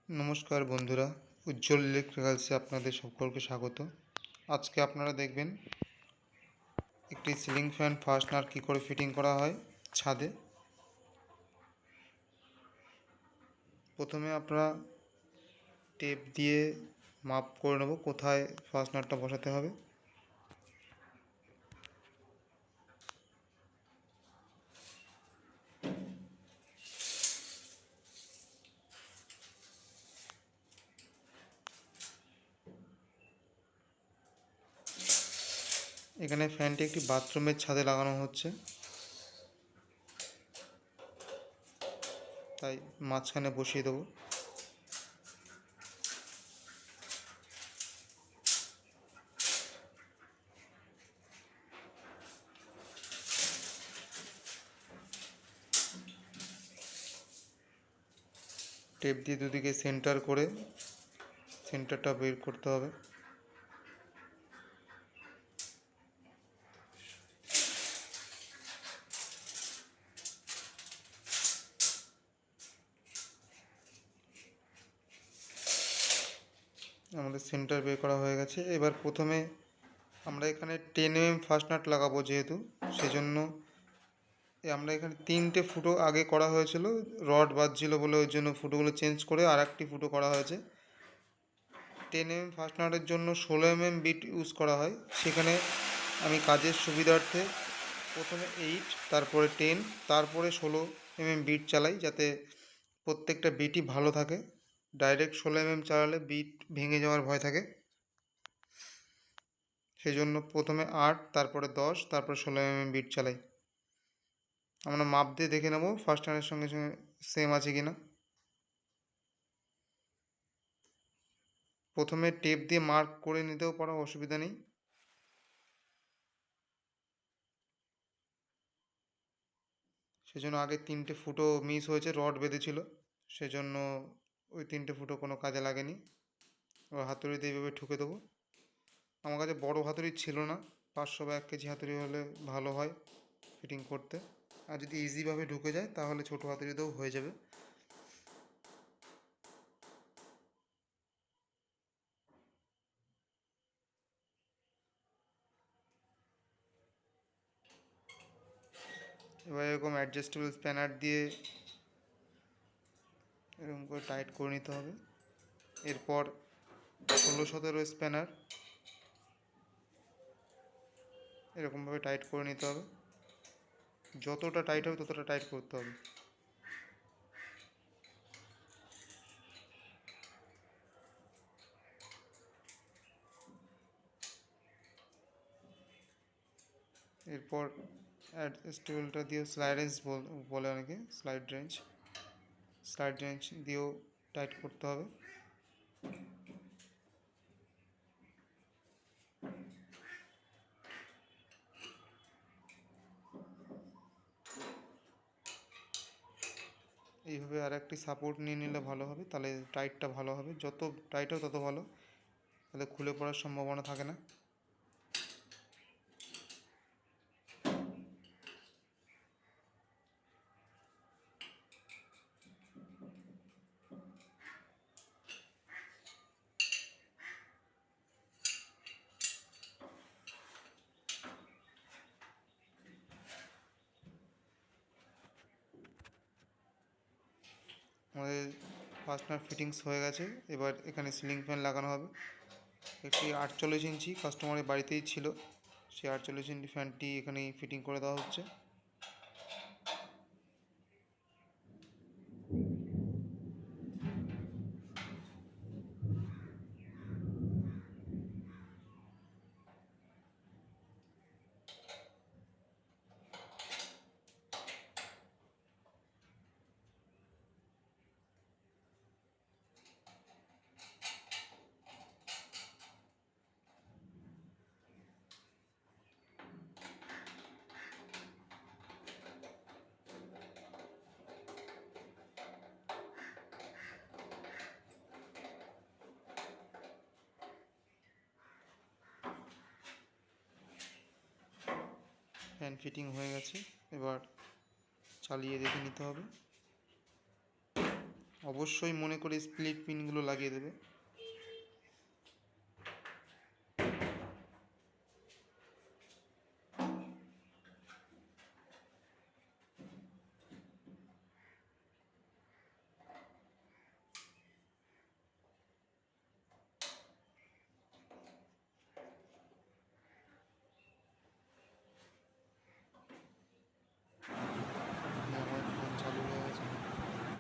নমস্কার বন্ধুরা, উজ্জ্বল ইলেকট্রিক্যালসে আপনাদের সকলকে স্বাগত। আজকে আপনারা দেখবেন একটি সিলিং ফ্যান ফাস্টনার কী করে ফিটিং করা হয় ছাদে। প্রথমে আমরা টেপ দিয়ে মাপ করে নেব কোথায় ফাস্টনারটা বসাতে হবে। এখানে ফ্যানটি একটি বাথরুমের ছাদে লাগানো হচ্ছে, তাই মাঝখানে বসিয়ে দেবো। টেপ দিয়ে দুদিকে সেন্টার করে সেন্টারটা বের করতে হবে। আমাদের সেন্টার বের করা হয়ে গেছে। এবার প্রথমে আমরা এখানে 10 mm ফাস্টনাট লাগাবো, যেহেতু সেজন্য আমরা এখানে 3টে ফুটো আগে করা হয়েছিল, রড বাজছিল বলে ওই জন্য ফুটোগুলো চেঞ্জ করে আর একটি ফুটো করা হয়েছে। 10 mm ফাস্টনাটের জন্য 16 mm বিট ইউজ করা হয়। সেখানে আমি কাজের সুবিধার্থে প্রথমে 8, তারপরে 10, তারপরে 16 mm বিট চালাই, যাতে প্রত্যেকটা বিটই ভালো থাকে। ডাইরেক্ট 16 mm চালালে বিট ভেঙে যাওয়ার ভয় থাকে, সেই জন্য প্রথমে 8, তারপরে 10, তারপরে 16 mm বিট চালাই। আমরা মাপ দিয়ে দেখে নেব ফাস্টনারের সঙ্গে সঙ্গে সেম আছে কিনা। প্রথমে টেপ দিয়ে মার্ক করে নিতেও পারো, অসুবিধা নেই। সেজন্য আগে 3টে ফুটো মিস হয়েছে, রড বেঁধেছিল, সেজন্য ওই 3টে ফুটো কোনো কাজে লাগেনি। এবার হাতুড়ি দিয়ে এইভাবে ঠুকে দেবো। আমার কাছে বড় হাতুড়ি ছিল না, 500 বা 1 কেজি হাতুড়ি হলে ভালো হয় ফিটিং করতে। আর যদি ইজিভাবে ঢুকে যায় তাহলে ছোটো হাতুড়িতেও হয়ে যাবে। এবার এরকম অ্যাডজাস্টেবল স্প্যানার দিয়ে এরকম করে টাইট করে নিতে হবে। এরপর 16-17 স্প্যানার এরকমভাবে টাইট করে নিতে হবে। যতটা টাইট হবে ততটা টাইট করতে হবে। এরপর অ্যাডজাস্টেবলটা দিয়ে স্লাইড রেঞ্চ বলে অনেকে, স্লাইড রেঞ্চ দিয়েও টাইট করতে হবে। এইভাবে আর একটি সাপোর্ট নিয়ে নিলে ভালো হবে, তাহলে টাইটটা ভালো হবে। যত টাইট হবে তত ভালো, তাহলে খুলে পড়ার সম্ভাবনা থাকে না। আমাদের ফাস্টনার ফিটিংস হয়ে গেছে। এবার এখানে সিলিং ফ্যান লাগানো হবে। একটি 48 ইঞ্চি কাস্টমারের বাড়িতেই ছিল, সেই 48 ইঞ্চি ফ্যানটি এখানেই ফিটিং করে দেওয়া হচ্ছে। ফ্যান ফিটিং হয়ে গেছে, এবার চালিয়ে দেখে নিতে হবে। অবশ্যই মনে করে স্প্লিট পিনগুলো লাগিয়ে দেবে।